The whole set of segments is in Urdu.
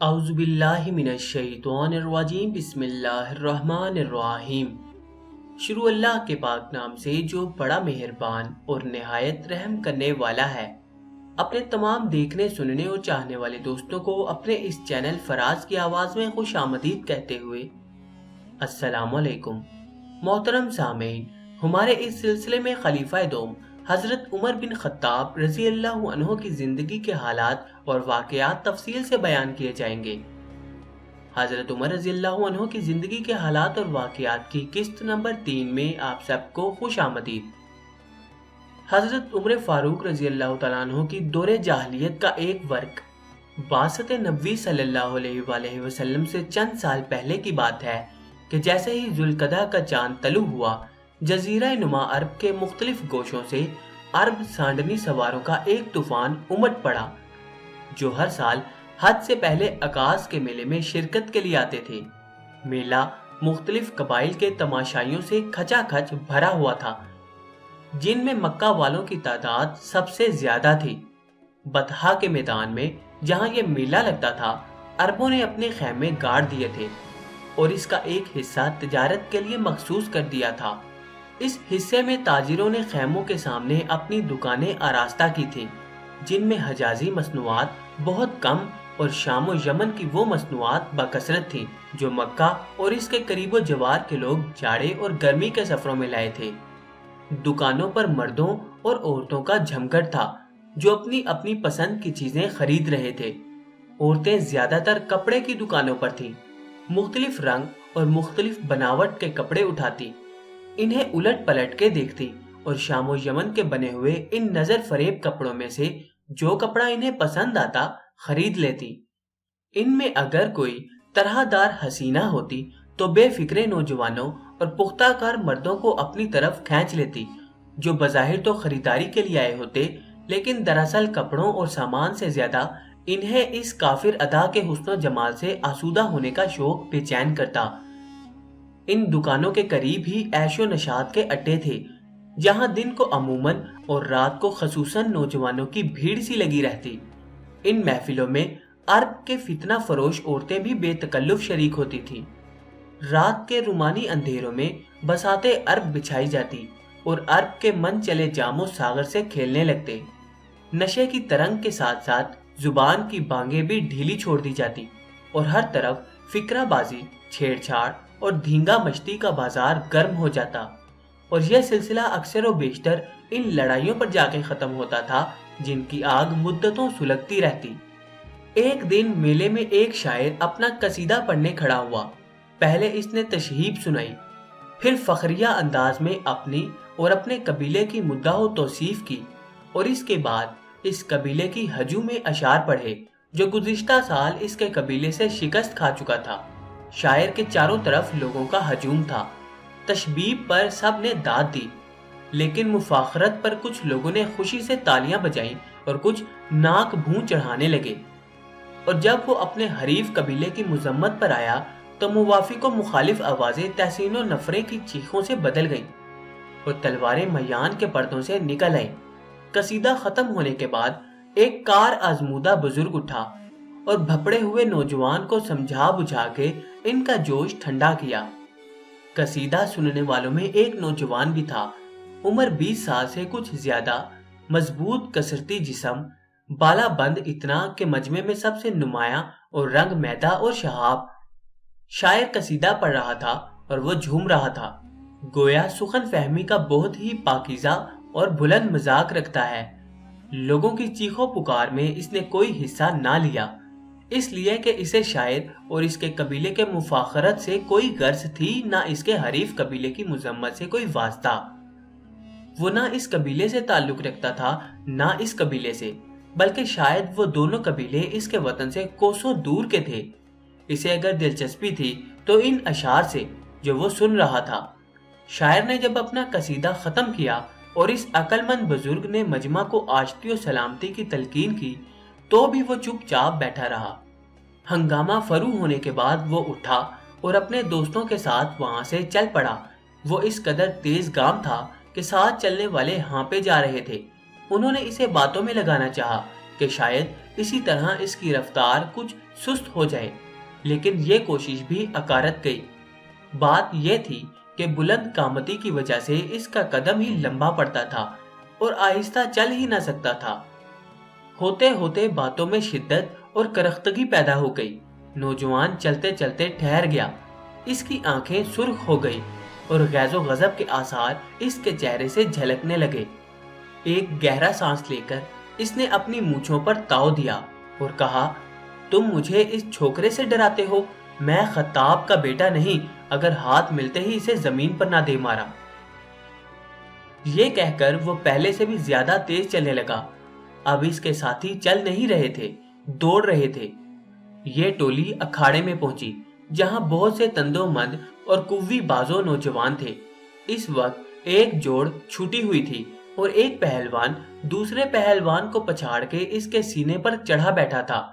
اعوذ باللہ من الشیطان الرجیم بسم اللہ الرحمن الرحیم۔ شروع اللہ کے پاک نام سے جو بڑا مہربان اور نہایت رحم کرنے والا ہے۔ اپنے تمام دیکھنے سننے اور چاہنے والے دوستوں کو اپنے اس چینل فراز کی آواز میں خوش آمدید کہتے ہوئے السلام علیکم۔ محترم سامعین، ہمارے اس سلسلے میں خلیفہ دوم حضرت عمر بن خطاب رضی اللہ عنہ کی زندگی کے حالات اور واقعات تفصیل سے بیان کیے جائیں گے۔ حضرت عمر رضی اللہ عنہ کی زندگی کے حالات اور واقعات کی قسط نمبر 3 میں آپ سب کو خوش آمدید۔ حضرت عمر فاروق رضی اللہ تعالیٰ عنہ کی دور جاہلیت کا ایک ورق بعثت نبوی صلی اللہ علیہ وآلہ وسلم سے چند سال پہلے کی بات ہے کہ جیسے ہی ذوالقعدہ کا چاند طلوع ہوا، جزیرہ نما عرب کے مختلف گوشوں سے عرب سانڈنی سواروں کا ایک طوفان امٹ پڑا جو ہر سال حج سے پہلے عکاظ کے میلے میں شرکت کے لیے آتے تھے۔ میلہ مختلف قبائل کے تماشائیوں سے کھچا کھچ بھرا ہوا تھا، جن میں مکہ والوں کی تعداد سب سے زیادہ تھی۔ بطحا کے میدان میں جہاں یہ میلہ لگتا تھا، عربوں نے اپنے خیمے گاڑ دیے تھے اور اس کا ایک حصہ تجارت کے لیے مخصوص کر دیا تھا۔ اس حصے میں تاجروں نے خیموں کے سامنے اپنی دکانیں آراستہ کی تھیں، جن میں حجازی مصنوعات بہت کم اور شام و یمن کی وہ مصنوعات بکثرت تھیں جو مکہ اور اس کے قریب و جوار کے لوگ جاڑے اور گرمی کے سفروں میں لائے تھے۔ دکانوں پر مردوں اور عورتوں کا جھمگٹ تھا جو اپنی اپنی پسند کی چیزیں خرید رہے تھے۔ عورتیں زیادہ تر کپڑے کی دکانوں پر تھیں، مختلف رنگ اور مختلف بناوٹ کے کپڑے اٹھاتی، انہیں الٹ پلٹ کے دیکھتی اور شام و یمن کے بنے ہوئے ان نظر فریب کپڑوں میں سے جو کپڑا انہیں پسند آتا خرید لیتی۔ ان میں اگر کوئی طرح دار حسینہ ہوتی تو بے فکرے نوجوانوں اور پختہ کار مردوں کو اپنی طرف کھینچ لیتی، جو بظاہر تو خریداری کے لیے آئے ہوتے لیکن دراصل کپڑوں اور سامان سے زیادہ انہیں اس کافر ادا کے حسن و جمال سے آسودہ ہونے کا شوق بے چین کرتا۔ ان دکانوں کے قریب ہی عیش و نشاط کے اڈے تھے، جہاں دن کو عموماً اور رات کو خصوصاً نوجوانوں کی بھیڑ سی لگی رہتی۔ ان محفلوں میں عرب کے فتنہ فروش عورتیں بھی بے تکلف شریک ہوتی تھیں۔ رات کے رومانی اندھیروں میں بساطیں عرب بچھائی جاتی اور عرب کے من چلے جام و ساغر سے کھیلنے لگتے۔ نشے کی ترنگ کے ساتھ ساتھ زبان کی بانگیں بھی ڈھیلی چھوڑ دی جاتی اور ہر طرف فکرہ بازی، چھیڑ چھاڑ اور دھینگا مشتی کا بازار گرم ہو جاتا، اور یہ سلسلہ اکثر و بیشتر ان لڑائیوں پر جا کے ختم ہوتا تھا جن کی آگ مدتوں سلگتی رہتی۔ ایک دن میلے میں ایک شاعر اپنا قصیدہ پڑھنے کھڑا ہوا۔ پہلے اس نے تشہیب سنائی، پھر فخریہ انداز میں اپنی اور اپنے قبیلے کی مدح و توصیف کی، اور اس کے بعد اس قبیلے کی ہجوم میں اشعار پڑھے جو گزشتہ سال اس کے قبیلے سے شکست کھا چکا تھا۔ شاعر کے چاروں طرف لوگوں کا ہجوم تھا۔ تشبیب پر سب نے داد دی، لیکن مفاخرت پر کچھ لوگوں نے خوشی سے تالیاں بجائیں اور کچھ ناک بھون چڑھانے لگے، اور جب وہ اپنے حریف قبیلے کی مذمت پر آیا تو موافق و مخالف آوازیں تحسین و نفرے کی چیخوں سے بدل گئیں اور تلواریں میان کے پردوں سے نکل آئیں۔ قصیدہ ختم ہونے کے بعد ایک کار آزمودہ بزرگ اٹھا اور بھپڑے ہوئے نوجوان کو سمجھا بجھا کے ان کا جوش ٹھنڈا کیا۔ قصیدہ سننے والوں میں ایک نوجوان بھی تھا، عمر 20 سال سے کچھ زیادہ، مضبوط کثرتی جسم، بالا بند اتنا کہ مجمع میں سب سے نمایاں اور رنگ میدہ اور شہاب۔ شاعر قصیدہ پڑھ رہا تھا اور وہ جھوم رہا تھا، گویا سخن فہمی کا بہت ہی پاکیزہ اور بلند مذاق رکھتا ہے۔ لوگوں کی چیخو پکار میں اس نے کوئی حصہ نہ لیا، اس لیے کہ اسے شاعر اور اس کے قبیلے کے مفاخرت سے کوئی غرض تھی، نہ اس کے حریف قبیلے کی مذمت سے کوئی واسطہ۔ وہ نہ اس قبیلے سے تعلق رکھتا تھا نہ اس قبیلے سے، بلکہ شاید وہ دونوں قبیلے اس کے وطن سے کوسوں دور کے تھے۔ اسے اگر دلچسپی تھی تو ان اشعار سے جو وہ سن رہا تھا۔ شاعر نے جب اپنا قصیدہ ختم کیا اور اس عقل مند بزرگ نے مجمع کو آشتی و سلامتی کی تلقین کی تو بھی وہ چپ چاپ بیٹھا رہا۔ ہنگامہ فرو ہونے کے بعد وہ اٹھا اور اپنے دوستوں کے ساتھ وہاں سے چل پڑا۔ وہ اس قدر تیز گام تھا کہ ساتھ چلنے والے ہانپے جا رہے تھے۔ انہوں نے اسے باتوں میں لگانا چاہا کہ شاید اسی طرح اس کی رفتار کچھ سست ہو جائے، لیکن یہ کوشش بھی اکارت گئی۔ بات یہ تھی کہ بلند قامتی کی وجہ سے اس کا قدم ہی لمبا پڑتا تھا اور آہستہ چل ہی نہ سکتا تھا۔ ہوتے ہوتے باتوں میں شدت اور کرختگی پیدا ہو گئی۔ نوجوان چلتے چلتے ٹھہر گیا، اس کی آنکھیں سرخ ہو گئی اور غیظ و غضب کے آثار اس کے چہرے سے جھلکنے لگے۔ ایک گہرا سانس لے کر اس نے اپنی مونچھوں پر تاؤ دیا اور کہا، تم مجھے اس چھوکرے سے ڈراتے ہو؟ میں خطاب کا بیٹا نہیں، اگر ہاتھ ملتے ہی اسے زمین پر نہ دے مارا۔ یہ کہہ کر وہ پہلے سے بھی زیادہ تیز چلنے لگا۔ اب اس کے ساتھی چل نہیں رہے تھے، دوڑ رہے تھے۔ یہ ٹولی اکھاڑے میں پہنچی جہاں بہت سے تندو مند اور قوی بازو نوجوان تھے۔ اس وقت ایک جوڑ چھوٹی ہوئی تھی اور ایک پہلوان دوسرے پہلوان کو پچھاڑ کے اس کے سینے پر چڑھا بیٹھا تھا۔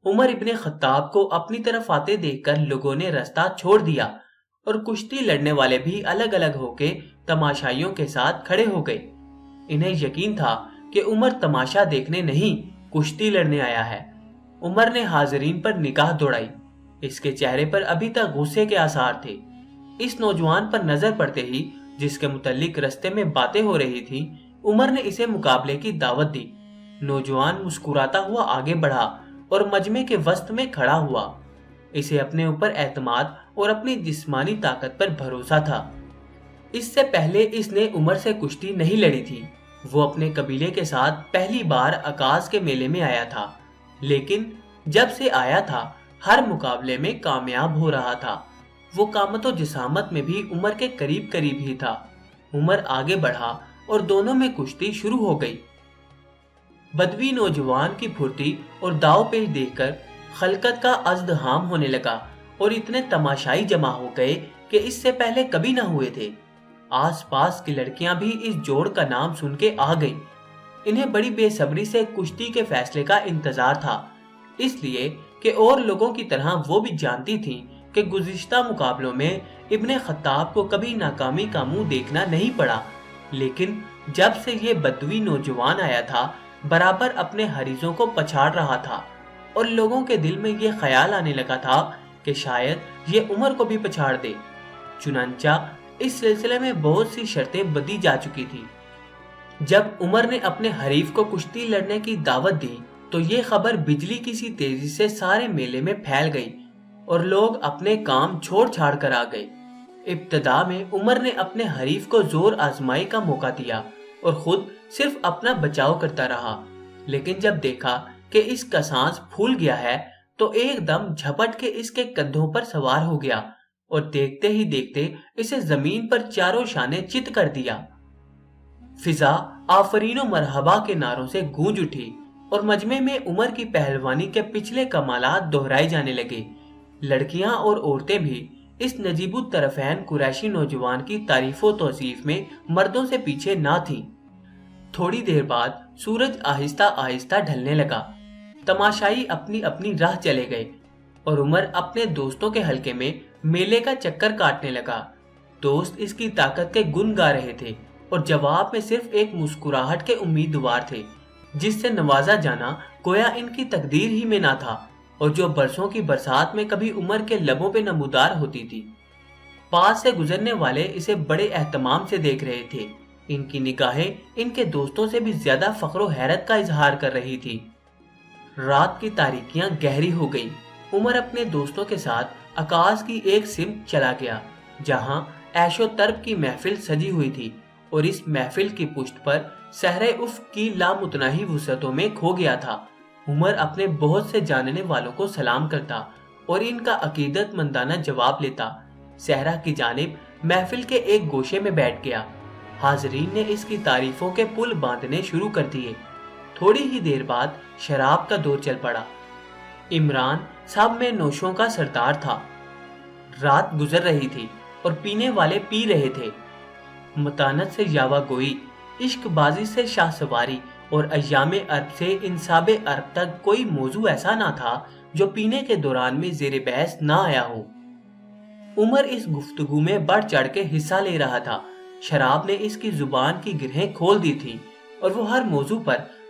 عمر ابن خطاب کو اپنی طرف آتے دیکھ کر لوگوں نے رستہ چھوڑ دیا اور کشتی لڑنے والے بھی الگ الگ ہو کے تماشائیوں کے ساتھ کھڑے ہو گئے۔ انہیں یقین تھا کہ عمر تماشا دیکھنے نہیں، کشتی لڑنے آیا ہے۔ عمر نے حاضرین پر نگاہ دوڑائی۔ اس کے چہرے پر ابھی تک غصے کے آثار تھے۔ اس نوجوان پر نظر پڑتے ہی جس کے متعلق رستے میں باتیں ہو رہی تھی، عمر نے اسے مقابلے کی دعوت دی۔ نوجوان مسکراتا ہوا آگے بڑھا اور مجمع کے وسط میں کھڑا ہوا۔ اسے اپنے اوپر اعتماد اور اپنی جسمانی طاقت پر بھروسہ تھا۔ اس سے پہلے اس نے عمر سے کشتی نہیں لڑی تھی۔ وہ اپنے قبیلے کے ساتھ پہلی بار عکاظ کے میلے میں آیا تھا، لیکن جب سے آیا تھا ہر مقابلے میں کامیاب ہو رہا تھا۔ وہ قامت و جسامت میں بھی عمر کے قریب قریب ہی تھا۔ عمر آگے بڑھا اور دونوں میں کشتی شروع ہو گئی۔ بدوی نوجوان کی پھرتی اور داؤ پیش دیکھ کر خلقت کا ازدحام ہونے لگا اور اتنے تماشائی جمع ہو گئے کہ اس سے پہلے کبھی نہ ہوئے تھے۔ آس پاس کی لڑکیاں بھی اس جوڑ کا نام سن کے آ گئیں۔ انہیں بڑی بے صبری سے کشتی کے فیصلے کا انتظار تھا، اس لیے کہ اور لوگوں کی طرح وہ بھی جانتی تھیں کہ گزشتہ مقابلوں میں ابن خطاب کو کبھی ناکامی کا منہ دیکھنا نہیں پڑا، لیکن جب سے یہ بدوی نوجوان آیا تھا برابر اپنے حریصوں کو پچھاڑ رہا تھا، اور لوگوں کے دل میں یہ خیال آنے لگا تھا کہ شاید یہ عمر کو بھی پچھاڑ دے۔ چنانچہ اس سلسلے میں بہت سی شرطیں بدی جا چکی تھی۔ جب عمر نے اپنے حریف کو کشتی لڑنے کی دعوت دی تو یہ خبر بجلی کی سی تیزی سے سارے میلے میں پھیل گئی اور لوگ اپنے کام چھوڑ چھاڑ کر آ گئے۔ ابتدا میں عمر نے اپنے حریف کو زور آزمائی کا موقع دیا اور خود صرف اپنا بچاؤ کرتا رہا، لیکن جب دیکھا کہ اس کا سانس پھول گیا ہے تو ایک دم جھپٹ کے اس کے کندھوں پر سوار ہو گیا اور دیکھتے ہی دیکھتے اسے زمین پر چاروں شانے چت کر دیا۔ فضا آفرین و مرحبا کے نعروں سے گونج اٹھی اور مجمع میں عمر کی پہلوانی کے پچھلے کمالات دہرائے جانے لگے۔ لڑکیاں اور عورتیں بھی اس نجیب الطرفین قریشی نوجوان کی تعریف و توصیف میں مردوں سے پیچھے نہ تھیں۔ تھوڑی دیر بعد سورج آہستہ آہستہ ڈھلنے لگا۔ تماشائی اپنی اپنی راہ چلے گئے اور عمر اپنے دوستوں کے حلقے میں میلے کا چکر کاٹنے لگا۔ دوست اس کی طاقت کے گن گا رہے تھے اور جواب میں صرف ایک مسکراہٹ کے امیدوار تھے، جس سے نوازا جانا گویا ان کی تقدیر ہی میں نہ تھا اور جو برسوں کی برسات میں کبھی عمر کے لبوں پہ نمودار ہوتی تھی۔ پاس سے گزرنے والے اسے بڑے اہتمام سے دیکھ رہے تھے۔ ان کی نگاہیں ان کے دوستوں سے بھی زیادہ فخر و حیرت کا اظہار کر رہی تھی۔ رات کی تاریکیاں گہری ہو گئی۔ عمر اپنے دوستوں کے ساتھ عکاظ کی ایک سمت چلا گیا جہاں عیش و طرب کی محفل سجی ہوئی تھی، اور اس محفل کی پشت پر صحرائے افق کی لامتناہی وسعتوں میں کھو گیا تھا۔ عمر اپنے بہت سے جاننے والوں کو سلام کرتا اور ان کا عقیدت مندانہ جواب لیتا۔ صحرا کی جانب محفل کے ایک گوشے میں بیٹھ گیا۔ حاضرین نے اس کی تعریفوں کے پل باندھنے شروع کر دیے۔ تھوڑی ہی دیر بعد شراب کا دور چل پڑا۔ عمران سب میں نوشوں کا سردار تھا۔ رات گزر رہی تھی اور پینے والے پی رہے تھے۔ متانت سے یاوہ گوئی، عشق بازی سے شاہ سواری اور ایام عرب سے انصاب عرب تک کوئی موضوع ایسا نہ تھا جو پینے کے دوران میں زیر بحث نہ آیا ہو۔ عمر اس گفتگو میں بڑھ چڑھ کے حصہ لے رہا تھا۔ شراب نے اس کی زبان کی گرہیں کھول دی تھی اور وہ ہر موضوع پر